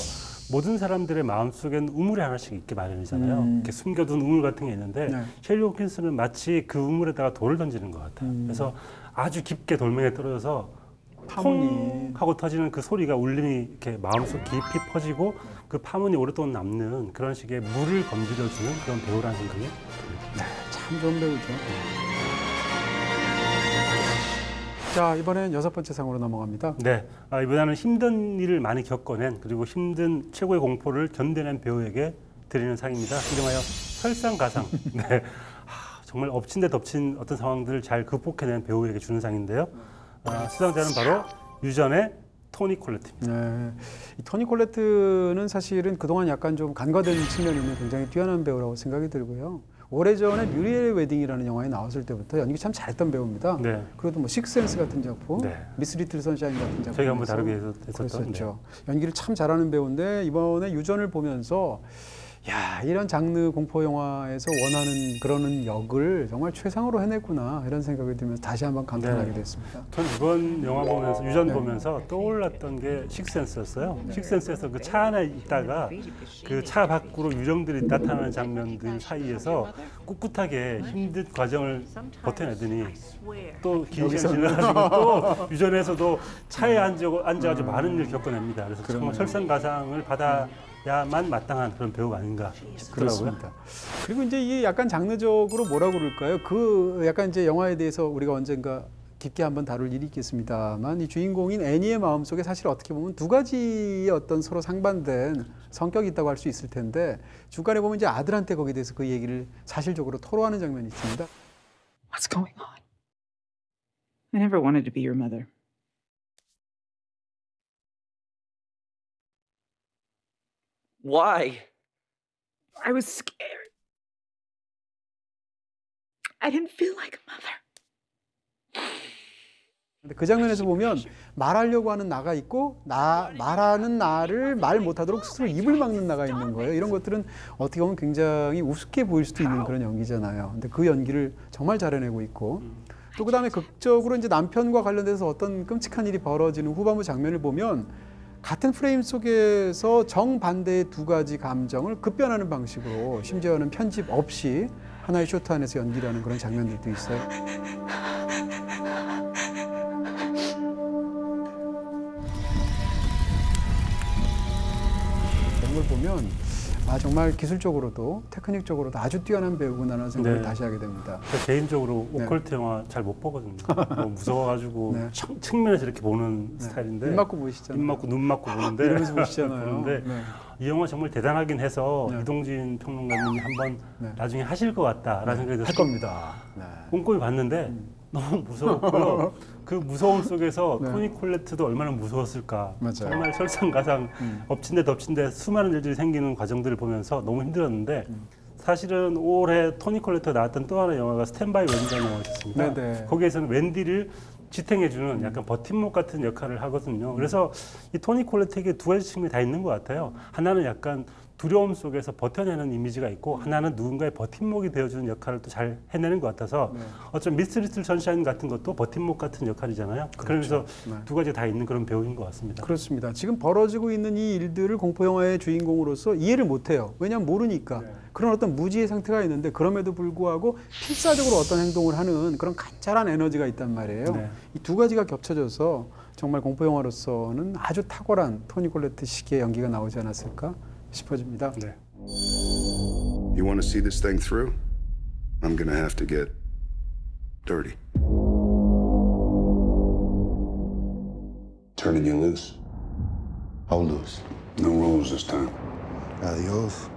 모든 사람들의 마음속엔 우물이 하나씩 있게 마련이잖아요. 이렇게 숨겨둔 우물 같은 게 있는데 셀리 호킨스는 마치 그 우물에다가 돌을 던지는 것 같아요. 그래서 아주 깊게 돌멩이에 떨어져서 퐁 하고 터지는 그 소리가 울림이 이렇게 마음속 깊이 퍼지고 그 파문이 오랫동안 남는 그런 식의 물을 건드려주는 그런 배우라는 생각이 듭니다. 참 좋은 배우죠. 자, 이번엔 6번째 상으로 넘어갑니다. 네, 이번에는 힘든 일을 많이 겪어낸 그리고 힘든 최고의 공포를 견뎌낸 배우에게 드리는 상입니다. 이름하여 설상가상. 네, 정말 엎친 데 덮친 어떤 상황들을 잘 극복해낸 배우에게 주는 상인데요. 수상자는 바로 유전의 토니 콜레트입니다. 네, 이 토니 콜레트는 사실은 그동안 약간 좀 간과된 측면이 있는 굉장히 뛰어난 배우라고 생각이 들고요. 오래전에 뮤리엘의 웨딩이라는 영화에 나왔을 때부터 연기 참 잘했던 배우입니다. 네. 그래도 뭐 식스센스 같은 작품, 미스 리틀 선샤인 같은 작품 저희가 한번 다루게 했었죠. 연기를 참 잘하는 배우인데 이번에 유전을 보면서 야, 이런 장르 공포 영화에서 원하는 그런 역을 정말 최상으로 해냈구나 이런 생각이 들면서 다시 한번 감탄하게 됐습니다. 전 이번 영화 보면서 유전 보면서 떠올랐던 게 식스센스였어요. 식스센스에서 그 차 안에 있다가 그 차 밖으로 유령들이 나타나는 장면들 사이에서 꿋꿋하게 힘든 과정을 버텨내더니 또 긴 시간 지나가지고 또 유전에서도 차에 앉아가지고 많은 일을 겪어냅니다. 그래서 정말 설상가상을 받아야만 마땅한 그런 배우가 아닌가 싶더라고요. 그렇습니다. 그리고 이제 이게 약간 장르적으로 뭐라고 그럴까요? 그 약간 이제 영화에 대해서 우리가 언젠가 깊게 한번 다룰 일이 있겠습니다만 이 주인공인 애니의 마음속에 사실 어떻게 보면 두 가지의 어떤 서로 상반된 성격이 있다고 할 수 있을 텐데 중간에 보면 이제 아들한테 거기에 대해서 그 얘기를 사실적으로 토로하는 장면이 있습니다. What's going on? I never wanted to be your mother. Why? I was scared. I didn't feel like a mother. 근데 그 장면에서 보면 말하려고 하는 나가 있고 말하는 나를 말 못하도록 스스로 입을 막는 나가 있는 거예요. 이런 것들은 어떻게 보면 굉장히 우습게 보일 수도 있는 그런 연기잖아요. 근데 그 연기를 정말 잘해내고 있고 또 그다음에 극적으로 이제 남편과 관련돼서 어떤 끔찍한 일이 벌어지는 후반부 장면을 보면 같은 프레임 속에서 정반대의 두 가지 감정을 급변하는 방식으로 심지어는 편집 없이 하나의 쇼트 안에서 연기를 하는 그런 장면들도 있어요. 이런 걸 보면 정말 기술적으로도 테크닉적으로도 아주 뛰어난 배우구나라는 생각을 다시 하게 됩니다. 개인적으로 오컬트 영화 잘 못 보거든요. 너무 무서워가지고 측면에서 이렇게 보는 스타일인데 입 막고 보시잖아요. 입 막고 눈 막고 보는데 이러면서 보시잖아요. 보는데 이 영화 정말 대단하긴 해서 이동진 평론가님이 한번 나중에 하실 것 같다라는 생각이 들어서 할 겁니다. 꼼꼼히 봤는데 너무 무서웠고요. 그 무서움 속에서 토니 콜레트도 얼마나 무서웠을까. 맞아요. 정말 설상가상 엎친 데 덮친 데 수많은 일들이 생기는 과정들을 보면서 너무 힘들었는데 사실은 올해 토니 콜레트가 나왔던 또 하나의 영화가 스탠바이 웬디라는 영화였습니다. 거기에서는 웬디를 지탱해주는 약간 버팀목 같은 역할을 하거든요. 그래서 이 토니 콜레트에게 두 가지 측면이 다 있는 것 같아요. 하나는 약간 두려움 속에서 버텨내는 이미지가 있고 하나는 누군가의 버팀목이 되어주는 역할을 또 잘 해내는 것 같아서 어쩜 미스 리틀 선샤인 같은 것도 버팀목 같은 역할이잖아요. 그러면서 두 가지 다 있는 그런 배우인 것 같습니다. 그렇습니다. 지금 벌어지고 있는 이 일들을 공포영화의 주인공으로서 이해를 못해요. 왜냐하면 모르니까. 그런 어떤 무지의 상태가 있는데 그럼에도 불구하고 필사적으로 어떤 행동을 하는 그런 간절한 에너지가 있단 말이에요. 이 두 가지가 겹쳐져서 정말 공포영화로서는 아주 탁월한 토니 콜레트식의 연기가 나오지 않았을까 싶어집니다. You want to see this thing through? I'm gonna have to get dirty. Turning you loose. How loose? No rules this time. Adios.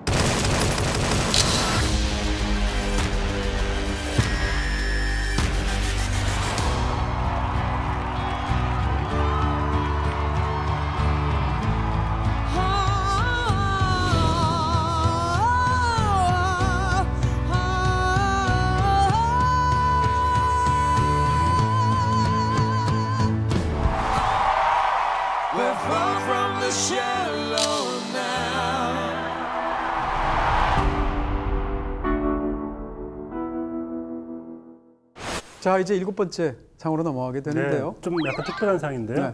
자, 이제 7번째 상으로 넘어가게 되는데요. 네, 좀 약간 특별한 상인데요. 네.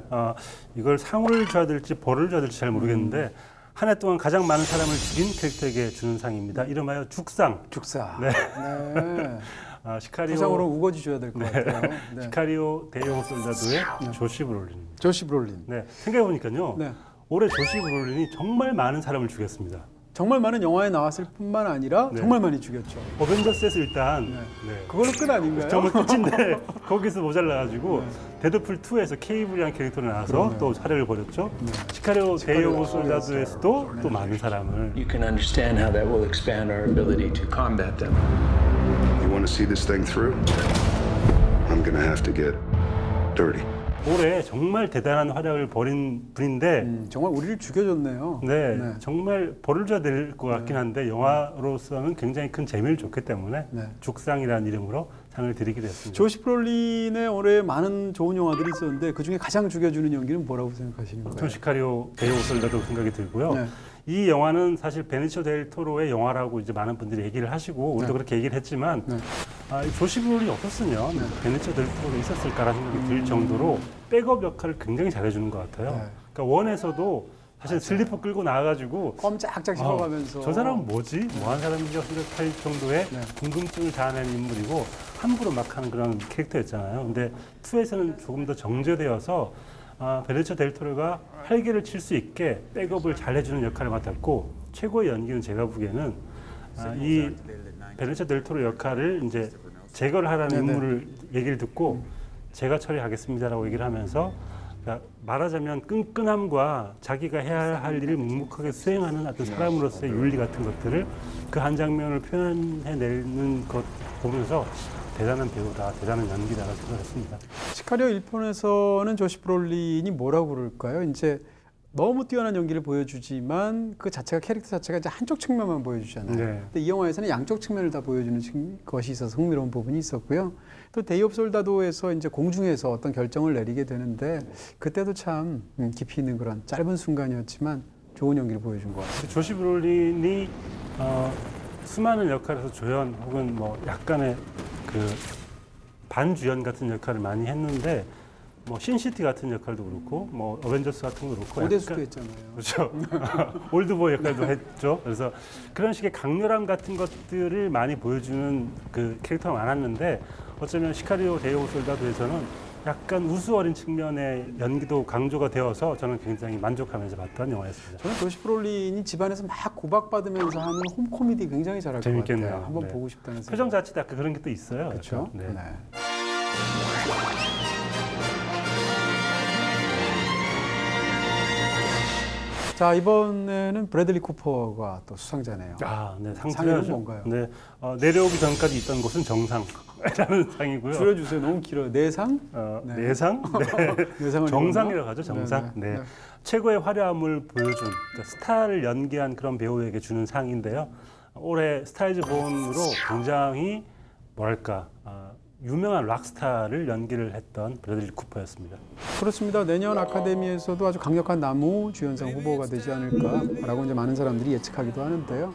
이걸 상을 줘야 될지 벌을 줘야 될지 잘 모르겠는데 한 해 동안 가장 많은 사람을 죽인 캐릭터에게 주는 상입니다. 이름하여 죽상. 죽상. 네. 네. 시카리오. 부상으로 우거지 줘야 될 것 같아요. 네. 시카리오 대형 솔다도의 조시 브롤린. 조시 브롤린. 네. 생각해보니까요. 네. 올해 조시 브롤린이 정말 많은 사람을 죽였습니다. 정말 많은 영화에 나왔을 뿐만 아니라 네. 정말 많이 죽였죠. 어벤져스에서 일단 그걸로 끝 아닌가요? 정말 끝인데 거기서 모자라가지고 데드풀 2에서 케이블이라는 캐릭터로 나와서 또 사례를 벌였죠. 시카리오 대형 솔다도에서도 또 많은 사람을. You can understand how that will expand our ability to combat them. You want to see this thing through? I'm gonna have to get dirty. 올해 정말 대단한 활약을 벌인 분인데 정말 우리를 죽여줬네요. 네, 정말 벌을 줘야 될 것 같긴 한데 영화로서는 굉장히 큰 재미를 줬기 때문에 죽상이라는 이름으로 상을 드리게 됐습니다. 조시 브롤린의 올해 많은 좋은 영화들이 있었는데 그중에 가장 죽여주는 연기는 뭐라고 생각하시는 거예요? 시카리오 대형 솔다도 생각이 들고요. 네. 이 영화는 사실 베니cio 델 토로의 영화라고 이제 많은 분들이 얘기를 하시고 우리도 그렇게 얘기를 했지만 이 조시 브롤린이 없었으면 베니cio 델 토로가 있었을까라는 생각이 들 정도로 백업 역할을 굉장히 잘해주는 것 같아요. 그러니까 원에서도 사실 슬리퍼 끌고 나와가지고 껌짝짝 씹어가면서 저 사람은 뭐지? 뭐한 사람인가 생각할 정도의 궁금증을 자아내는 인물이고 함부로 막 하는 그런 캐릭터였잖아요. 근데 2에서는 조금 더 정제되어서 베니cio 델 토로가 활개를 칠 수 있게 백업을 잘 해주는 역할을 맡았고 최고의 연기는 제가 보기에는 이 베니cio 델 토로 역할을 이제 제거를 하라는 임무를 얘기를 듣고 제가 처리하겠습니다라고 얘기를 하면서 그러니까 말하자면 끈끈함과 자기가 해야 할 일을 묵묵하게 수행하는 어떤 사람으로서의 윤리 같은 것들을 그 한 장면을 표현해내는 것 보면서 대단한 배우다, 대단한 연기다라고 생각했습니다. 시카리오 1편에서는 조시 브롤린이 뭐라고 그럴까요? 이제 너무 뛰어난 연기를 보여주지만 그 자체가 캐릭터 자체가 이제 한쪽 측면만 보여주잖아요. 근데 이 영화에서는 양쪽 측면을 다 보여주는 것이 있어서 흥미로운 부분이 있었고요. 또 데이 오브 솔다도에서 이제 공중에서 어떤 결정을 내리게 되는데 그때도 참 깊이 있는 그런 짧은 순간이었지만 좋은 연기를 보여준 것 같아요. 조시 브롤린이 수많은 역할에서 조연 혹은 뭐 약간의 그 반주연 같은 역할을 많이 했는데 뭐 신시티 같은 역할도 그렇고 뭐 어벤져스 같은 것도 그렇고 오데스도 했잖아요. 그렇죠. 올드보이 역할도 했죠. 그래서 그런 식의 강렬함 같은 것들을 많이 보여주는 그 캐릭터가 많았는데 어쩌면 시카리오 대형 솔다도에서는 약간 우스어린 측면의 연기도 강조가 되어서 저는 굉장히 만족하면서 봤던 영화였습니다. 저는 조시 브롤린이 집안에서 막 구박받으면서 하는 홈 코미디 굉장히 잘할 것 같아요. 한번 보고 싶다는 생각. 표정 자체도 약간 그런 게 또 있어요. 그렇죠. 네. 자, 이번에는 브래들리 쿠퍼가 또 수상자네요. 네, 상은 뭔가요? 네, 내려오기 전까지 있던 곳은 정상이라는 상이고요. 줄여주세요. 너무 길어요. 내상? 내상? 네. 정상이라고 하죠. 정상. 네. 최고의 화려함을 보여준 그러니까 스타를 연기한 그런 배우에게 주는 상인데요. 올해 스타이즈 본으로 굉장히 뭐랄까 유명한 락스타를 연기를 했던 브래들리 쿠퍼였습니다. 그렇습니다. 내년 아카데미에서도 아주 강력한 나무 주연상 후보가 되지 않을까라고 이제 많은 사람들이 예측하기도 하는데요.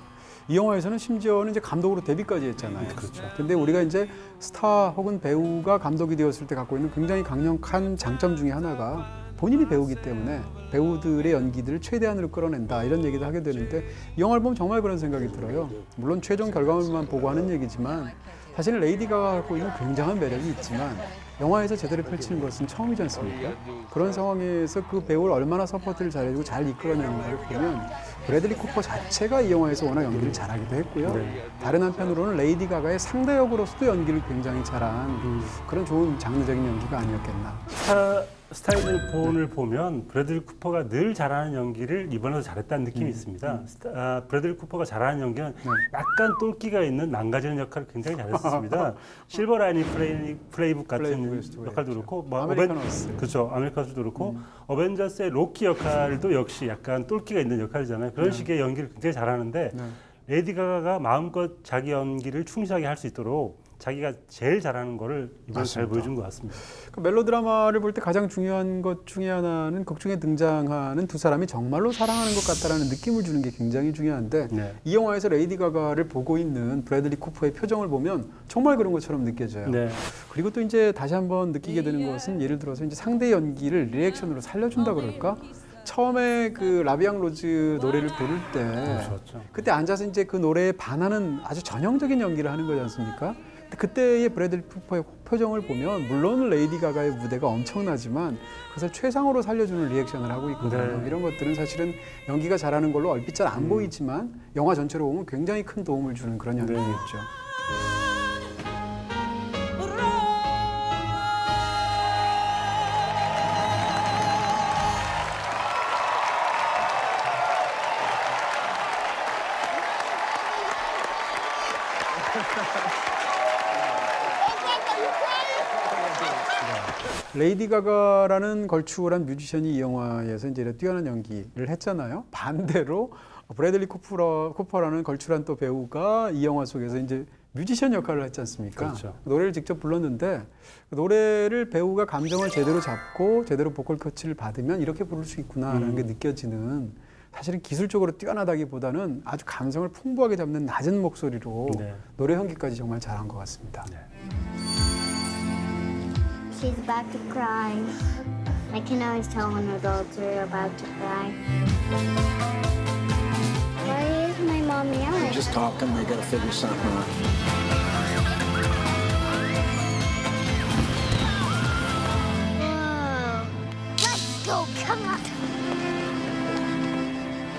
이 영화에서는 심지어는 이제 감독으로 데뷔까지 했잖아요. 그렇죠. 근데 우리가 이제 스타 혹은 배우가 감독이 되었을 때 갖고 있는 굉장히 강력한 장점 중에 하나가 본인이 배우기 때문에 배우들의 연기들을 최대한으로 끌어낸다 이런 얘기도 하게 되는데 이 영화를 보면 정말 그런 생각이 들어요. 물론 최종 결과물만 보고 하는 얘기지만 사실 레이디 가가가 갖고 있는 굉장한 매력이 있지만 영화에서 제대로 펼치는 것은 처음이지 않습니까? 그런 상황에서 그 배우를 얼마나 서포트를 잘해주고 잘 이끌어내는가를 보면 브래들리 쿠퍼 자체가 이 영화에서 워낙 연기를 잘하기도 했고요. 다른 한편으로는 레이디 가가의 상대 역으로서도 연기를 굉장히 잘한 그런 좋은 장르적인 연기가 아니었겠나. 스타이즈 본을 보면 브래들리 쿠퍼가 늘 잘하는 연기를 이번에도 잘했다는 느낌이 있습니다. 브래들리 쿠퍼가 잘하는 연기는 약간 똘끼가 있는 망가지는 역할을 굉장히 잘했습니다. 실버 라이닝 플레이북 같은 역할도 그렇고 뭐 그렇죠. 아메리카노스도 그렇고 어벤져스의 로키 역할도 역시 약간 똘끼가 있는 역할이잖아요. 그런 식의 연기를 굉장히 잘하는데 레이디 가가가 마음껏 자기 연기를 충실하게 할 수 있도록 자기가 제일 잘하는 거를 이번에 잘 보여준 것 같습니다. 그 멜로드라마를 볼 때 가장 중요한 것 중에 하나는 극 중에 등장하는 두 사람이 정말로 사랑하는 것 같다라는 느낌을 주는 게 굉장히 중요한데 네. 이 영화에서 레이디 가가를 보고 있는 브래들리 쿠퍼의 표정을 보면 정말 그런 것처럼 느껴져요. 네. 그리고 또 이제 다시 한번 느끼게 되는 것은 예를 들어서 이제 상대 연기를 리액션으로 살려준다 그럴까? 처음에 그 라비앙 로즈 노래를 부를 때 그때 앉아서 이제 그 노래에 반하는 아주 전형적인 연기를 하는 거지 않습니까? 그때의 브래들리 쿠퍼의 표정을 보면 물론 레이디 가가의 무대가 엄청나지만 그것을 최상으로 살려주는 리액션을 하고 있거든요. 네. 이런 것들은 사실은 연기가 잘하는 걸로 얼핏 잘 안 보이지만 영화 전체로 보면 굉장히 큰 도움을 주는 그런 연기겠죠. 레이디 가가라는 걸출한 뮤지션이 이 영화에서 이제 뛰어난 연기를 했잖아요. 반대로 브래들리 쿠퍼라는 걸출한 또 배우가 이 영화 속에서 이제 뮤지션 역할을 했지 않습니까? 그렇죠. 노래를 직접 불렀는데 그 노래를 배우가 감정을 제대로 잡고 제대로 보컬 코치를 받으면 이렇게 부를 수 있구나라는 게 느껴지는 사실은 기술적으로 뛰어나다기보다는 아주 감성을 풍부하게 잡는 낮은 목소리로 네. 노래 연기까지 정말 잘한 것 같습니다. 네. She's about to cry. I can always tell when adults are about to cry. Why is my mom yelling? Just talking, they gotta figure something out. Whoa. Let's go, come on.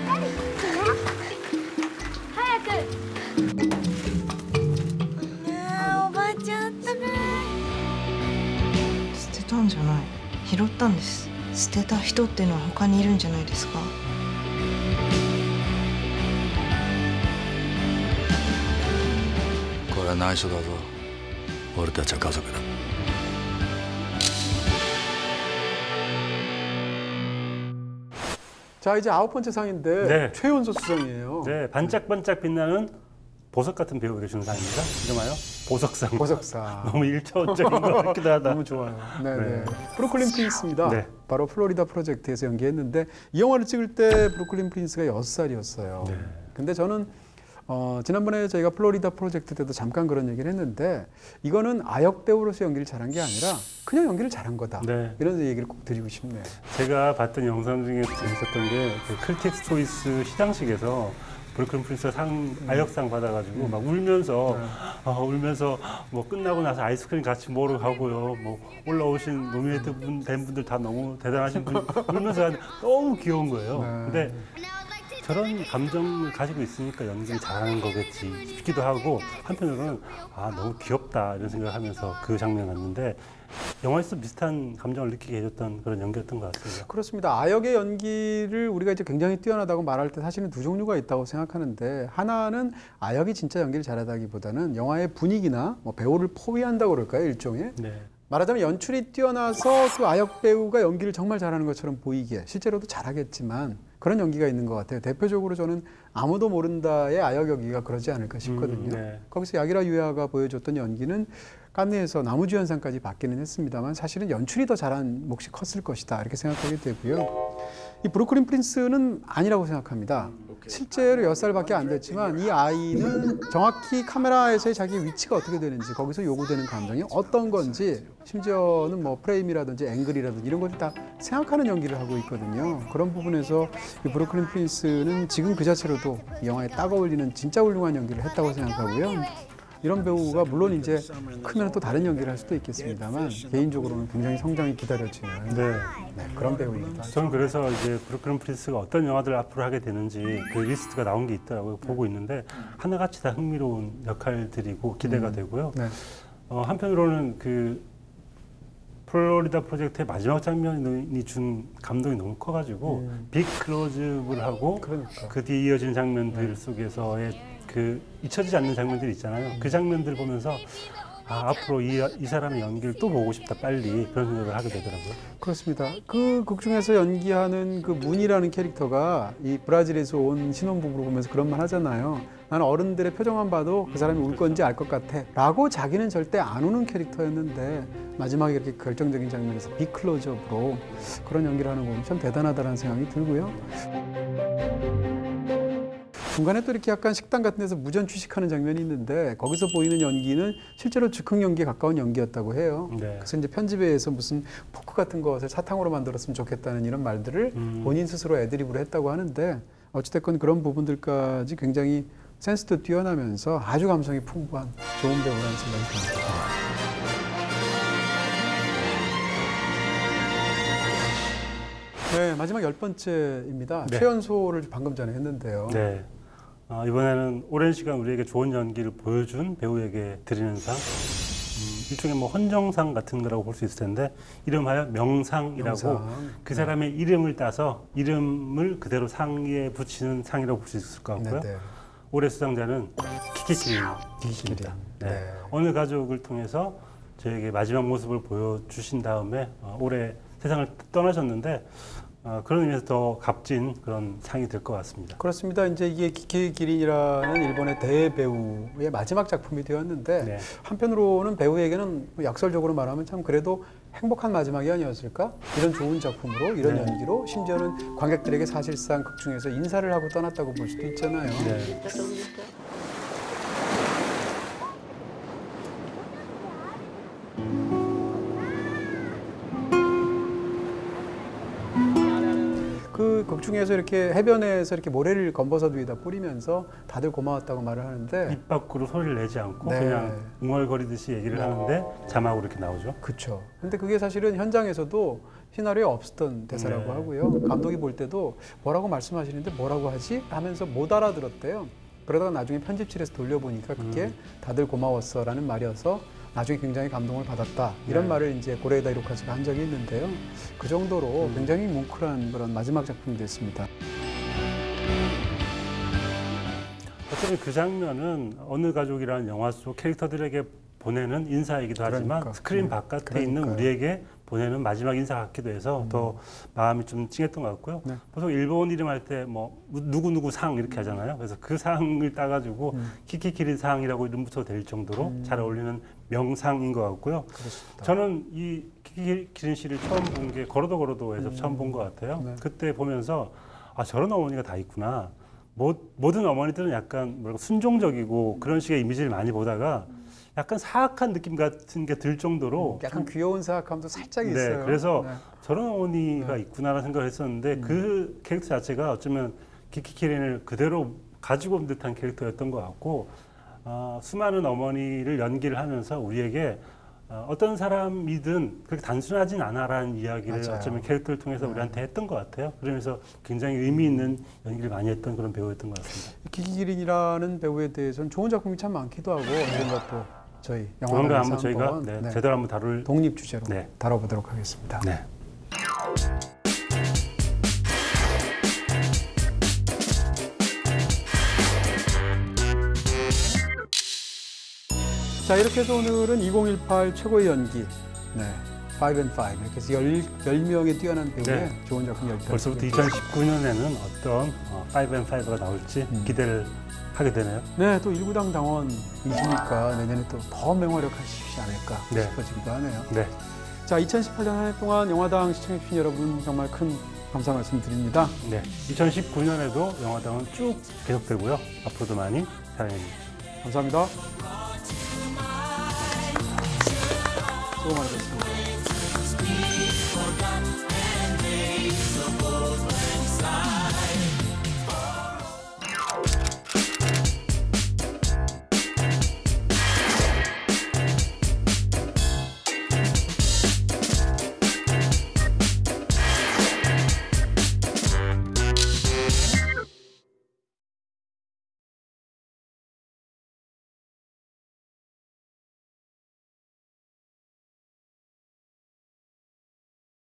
Ready? 하얗게. おばちゃんだね。捨てたんじゃない。拾ったんです。捨てた人っていうのは他にいるんじゃないですか。これは内緒だぞ。俺たちは家族だ。 자, 이제 9번째 상인데 네. 최연소 수상이에요. 네, 반짝반짝 빛나는 보석 같은 배우에게 주는 상입니다. 이름하여 보석상. 보석상. 너무 일차원적인 것 같기도 하다. 너무 좋아요. 네네. 브루클린 프린스입니다. 네. 바로 플로리다 프로젝트에서 연기했는데 이 영화를 찍을 때 브루클린 프린스가 6살이었어요. 네. 근데 저는 지난번에 저희가 플로리다 프로젝트 때도 잠깐 그런 얘기를 했는데 이거는 아역 배우로서 연기를 잘한 게 아니라 그냥 연기를 잘한 거다. 네. 이런 얘기를 꼭 드리고 싶네요. 제가 봤던 영상 중에 재밌었던 게 그 크리틱스 초이스 시상식에서 브루클린 프린스가 아역상 받아가지고 막 울면서 울면서 뭐 끝나고 나서 아이스크림 같이 먹으러 가고요. 뭐 올라오신 노미네이트 된 분들 다 너무 대단하신 분 울면서 너무 귀여운 거예요. 근데 저런 감정을 가지고 있으니까 연기를 잘하는 거겠지 싶기도 하고 한편으로는 아 너무 귀엽다 이런 생각을 하면서 그 장면을 봤는데 영화에서 비슷한 감정을 느끼게 해줬던 그런 연기였던 것 같습니다. 그렇습니다. 아역의 연기를 우리가 이제 굉장히 뛰어나다고 말할 때 사실은 두 종류가 있다고 생각하는데 하나는 아역이 진짜 연기를 잘하다기보다는 영화의 분위기나 뭐 배우를 포위한다고 그럴까요? 일종의. 네. 말하자면 연출이 뛰어나서 그 아역 배우가 연기를 정말 잘하는 것처럼 보이게 실제로도 잘하겠지만 그런 연기가 있는 것 같아요. 대표적으로 저는 아무도 모른다의 아역 연기가 그러지 않을까 싶거든요. 네. 거기서 야기라 유야가 보여줬던 연기는 칸네에서 나무주연상까지 받기는 했습니다만 사실은 연출이 더 잘한 몫이 컸을 것이다 이렇게 생각하게 되고요. 이 브루클린 프린스는 아니라고 생각합니다. 실제로 10살밖에 안 됐지만 이 아이는 정확히 카메라에서의 자기 위치가 어떻게 되는지 거기서 요구되는 감정이 어떤 건지 심지어는 뭐 프레임이라든지 앵글이라든지 이런 것들 다 생각하는 연기를 하고 있거든요. 그런 부분에서 이 브루클린 프린스는 지금 그 자체로도 이 영화에 딱 어울리는 진짜 훌륭한 연기를 했다고 생각하고요. 이런 배우가 물론 이제 크면 또 다른 연기를 할 수도 있겠습니다만 개인적으로는 굉장히 성장이 기다려지는 그런 배우입니다. 저는 그래서 이제 브루클린 프린스가 어떤 영화들을 앞으로 하게 되는지 그 리스트가 나온 게 있더라고요. 보고 있는데 하나같이 다 흥미로운 역할들이고 기대가 되고요. 네. 한편으로는 그 플로리다 프로젝트의 마지막 장면이 준 감동이 너무 커가지고 빅 클로즈업을 하고 그 뒤에 이어지는 장면들 속에서의 그 잊혀지지 않는 장면들이 있잖아요. 그 장면들 보면서 앞으로 이 사람의 연기를 또 보고 싶다 빨리 그런 생각을 하게 되더라고요. 그렇습니다. 그 극 중에서 연기하는 그 문이라는 캐릭터가 이 브라질에서 온 신혼부부를 보면서 그런 말 하잖아요. 나는 어른들의 표정만 봐도 그 사람이 울 건지 알 것 같아 라고 자기는 절대 안 우는 캐릭터였는데 마지막에 이렇게 결정적인 장면에서 빅클로즈업으로 그런 연기를 하는 거 보면 참 대단하다는 생각이 들고요. 중간에 또 이렇게 약간 식당 같은 데서 무전 취식하는 장면이 있는데 거기서 보이는 연기는 실제로 즉흥 연기에 가까운 연기였다고 해요. 네. 그래서 이제 편집에 의해서 무슨 포크 같은 것을 사탕으로 만들었으면 좋겠다는 이런 말들을 본인 스스로 애드립으로 했다고 하는데 어찌됐건 그런 부분들까지 굉장히 센스도 뛰어나면서 아주 감성이 풍부한 좋은 배우라는 생각이 듭니다. 네, 마지막 10번째입니다. 네. 최연소를 방금 전에 했는데요. 네. 이번에는 오랜 시간 우리에게 좋은 연기를 보여준 배우에게 드리는 상, 일종의 뭐 헌정상 같은 거라고 볼 수 있을 텐데 이름하여 명상이라고 그 사람의 이름을 따서 이름을 그대로 상에 붙이는 상이라고 볼 수 있을 것 같고요. 네네. 올해 수상자는 키키키린입니다. 네. 어느 가족을 통해서 저에게 마지막 모습을 보여주신 다음에 올해 세상을 떠나셨는데 그런 의미에서 더 값진 그런 상이 될 것 같습니다. 그렇습니다. 이제 이게 키키키린이라는 일본의 대배우의 마지막 작품이 되었는데 네. 한편으로는 배우에게는 약설적으로 말하면 참 그래도 행복한 마지막이 아니었을까? 이런 좋은 작품으로 이런 연기로 심지어는 관객들에게 사실상 극 중에서 인사를 하고 떠났다고 볼 수도 있잖아요. 네. 그 극 중에서 이렇게 해변에서 이렇게 모래를 건버섯 위에다 뿌리면서 다들 고마웠다고 말을 하는데 입 밖으로 소리를 내지 않고 네. 그냥 웅얼거리듯이 얘기를 하는데 자막으로 이렇게 나오죠. 그렇죠. 근데 그게 사실은 현장에서도 시나리오에 없었던 대사라고 네. 하고요. 감독이 볼 때도 뭐라고 말씀하시는데 뭐라고 하지? 하면서 못 알아들었대요. 그러다가 나중에 편집실에서 돌려보니까 그게 다들 고마웠어라는 말이어서 나중에 굉장히 감동을 받았다. 이런 네. 말을 이제 고레에다 이로카즈가 한 적이 있는데요. 그 정도로 굉장히 뭉클한 그런 마지막 작품이 됐습니다. 어쩌면 그 장면은 어느 가족이라는 영화 속 캐릭터들에게 보내는 인사이기도 하지만 스크린 바깥에 있는 우리에게 보내는 마지막 인사 같기도 해서 더 마음이 좀 찡했던 것 같고요. 네. 보통 일본 이름 할 때 뭐 누구누구 상 이렇게 하잖아요. 그래서 그 상을 따가지고 키키키린 상이라고 이름 붙여도 될 정도로 잘 어울리는 명상인 것 같고요. 그렇습니다. 저는 이 키키키린 씨를 처음 본 게 걸어도에서 처음 본 것 같아요. 네. 그때 보면서 저런 어머니가 다 있구나. 모든 어머니들은 약간 뭐랄까 순종적이고 그런 식의 이미지를 많이 보다가 약간 사악한 느낌 같은 게 들 정도로 약간 귀여운 사악함도 살짝 있어요. 네, 그래서 네. 저런 어머니가 있구나라는 생각을 했었는데 그 캐릭터 자체가 어쩌면 키키키린을 그대로 가지고 온 듯한 캐릭터였던 것 같고 수많은 어머니를 연기를 하면서 우리에게 어떤 사람이든 그렇게 단순하진 않아라는 이야기를 맞아요. 어쩌면 캐릭터를 통해서 우리한테 했던 것 같아요. 그러면서 굉장히 의미 있는 연기를 많이 했던 그런 배우였던 것 같습니다. 키키키린이라는 배우에 대해서는 좋은 작품이 참 많기도 하고 언젠가 또 저희 조만간 한번 저희가 한번, 제대로 한번 다룰 독립 주제로 다뤄보도록 하겠습니다. 네. 자, 이렇게 해서 오늘은 2018 최고의 연기, 5 and 5 이렇게 해서 10명의 뛰어난 배우의 좋은 작품 10편. 벌써부터 2019년에는 어떤 5 and 5가 나올지 기대를 하게 되네요. 네, 또 일구당 당원이시니까 내년에 또 더 맹활약하시지 않을까 싶어지기도 하네요. 네. 자, 2018년 한 해 동안 영화당 시청해주신 여러분 정말 큰 감사 말씀드립니다. 네, 2019년에도 영화당은 쭉 계속되고요. 앞으로도 많이 사랑해주십시오. 감사합니다. 수고 많으셨습니다.